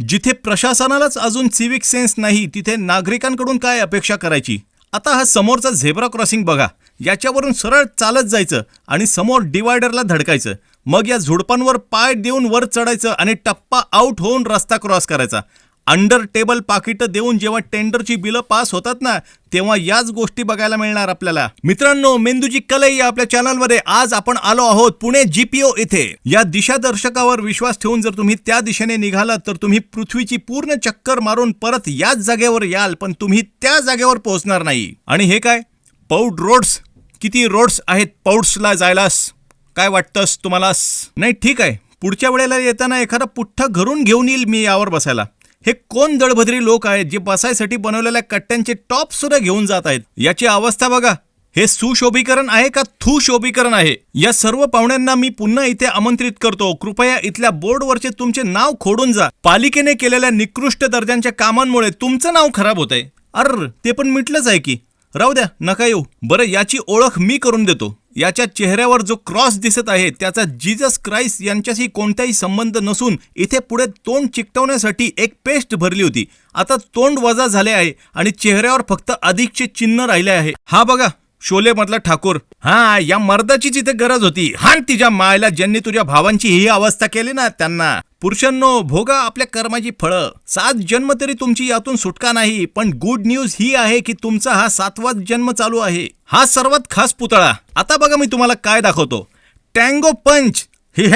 जिथे प्रशासनालाच अजून civic sense नाही तिथे नागरिकांकडून काय अपेक्षा करायची। आता हा समोरचा झेब्रा क्रॉसिंग बघा, याच्यावरून सरळ चालत जायचं आणि समोर डिवायडरला धडकायचं, मग या झुडपांवर पाय देऊन वर चढायचं आणि टप्पा आउट होऊन रस्ता क्रॉस करायचा। अंडर टेबल पाकिटं देऊन जेव्हा टेंडरची बिलं पास होतात ना, तेव्हा याच गोष्टी बघायला मिळणार आपल्याला। मित्रांनो, मेंदूजी कलई या आपल्या चॅनलमध्ये आज आपण आलो आहोत पुणे जीपीओ इथे। या दिशादर्शकावर विश्वास ठेवून जर तुम्ही त्या दिशेने निघालात तर तुम्ही पृथ्वीची पूर्ण चक्कर मारून परत याच जागेवर याल, पण तुम्ही त्या जागेवर पोहोचणार नाही। आणि हे काय पौड रोड्स, किती रोड्स आहेत पौड्सला जायलास? काय वाटतंस तुम्हाला? नाही ठीक आहे, पुढच्या वेळेला येताना एखादा पुठ्ठा घरून घेऊन येईल मी यावर बसायला। हे कोण दळभद्री लोक आहेत जे बसायसाठी बनवलेल्या कट्ट्यांचे टॉप सुद्धा घेऊन जात आहेत? याची अवस्था बघा। हे सुशोभीकरण आहे का थुशोभीकरण आहे? या सर्व पाहुण्यांना मी पुन्हा इथे आमंत्रित करतो, कृपया इथल्या बोर्डवरचे तुमचे नाव खोडून जा। पालिकेने केलेल्या निकृष्ट दर्जाच्या कामांमुळे तुमचं नाव खराब होतंय। अर ते पण मिटलंच आहे की, राहू द्या, नका येऊ। बरं, याची ओळख मी करून देतो। याच्या चेहऱ्यावर जो क्रॉस दिसत आहे त्याचा जीसस क्राइस्ट यांच्याशी कोणताही संबंध नसून इथे पुढे तोंड चिकटवण्यासाठी एक पेस्ट भरली होती। आता तोंड वजा झाले आहे आणि चेहऱ्यावर फक्त अधिकचे चिन्ह राहिले आहे। हा बघा, शोले मधला ठाकूर। हा, या मर्दाचीच इथे गरज होती। हा, तिच्या मायला ज्यांनी तुझ्या भावांची ही अवस्था केली ना त्यांना। पुरुषांनो, भोगा आपल्या कर्माची फळं। 7 जन्म तरी तुमची यातून सुटका नाही, पण गुड न्यूज ही आहे की तुमचा हा 7वा जन्म चालू आहे। हा सर्वात खास पुतळा। आता बघा मी तुम्हाला काय दाखवतो, टँगो पंच। हे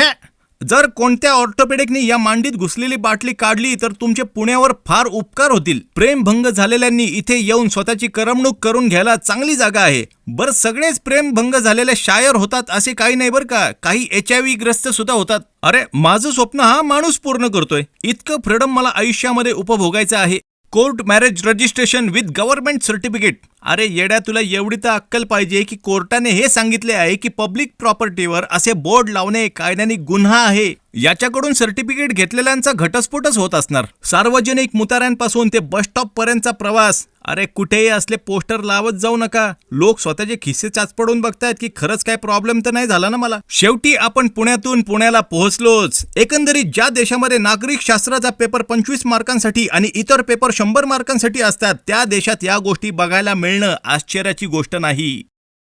जर कोणत्या ऑर्थोपेडिकने या मांडीत घुसलेली बाटली काढली तर तुमचे पुण्यावर फार उपकार होतील। प्रेमभंग झालेल्यांनी इथे येऊन स्वतःची करमणूक करून घ्यायला चांगली जागा आहे। बरं, सगळेच प्रेमभंग झालेले शायर होतात असे काही नाही बरं का, काही HIV ग्रस्त सुद्धा होतात। अरे, माझं स्वप्न हा माणूस पूर्ण करतोय। इतकं फ्रीडम मला आयुष्यामध्ये उपभोगायचं आहे। Court marriage registration with government certificate. अरे येड्या, तुला एवढी तर अक्कल पाहिजे की कोर्टाने हे सांगितले आहे की पब्लिक प्रॉपर्टीवर असे बोर्ड लावणे कायद्याने गुन्हा आहे। याच्याकडून सर्टिफिकेट घेतलेल्यांचा घटस्फोटच होत असणार। सार्वजनिक मुताऱ्यांपासून ते बस स्टॉप पर्यंतचा प्रवास। अरे कुठेही असले पोस्टर लावत जाऊ नका, लोक स्वतःचे खिस्से चाचपडून बघतायत की खरंच काय प्रॉब्लेम तर नाही झाला ना मला। शेवटी आपण पुण्यातून पुण्याला पोहोचलोच। एकंदरीत ज्या देशामध्ये नागरिक शास्त्राचा पेपर 25 मार्कांसाठी आणि इतर पेपर 100 मार्कांसाठी असतात त्या देशात या गोष्टी बघायला मिळणं आश्चर्याची गोष्ट नाही।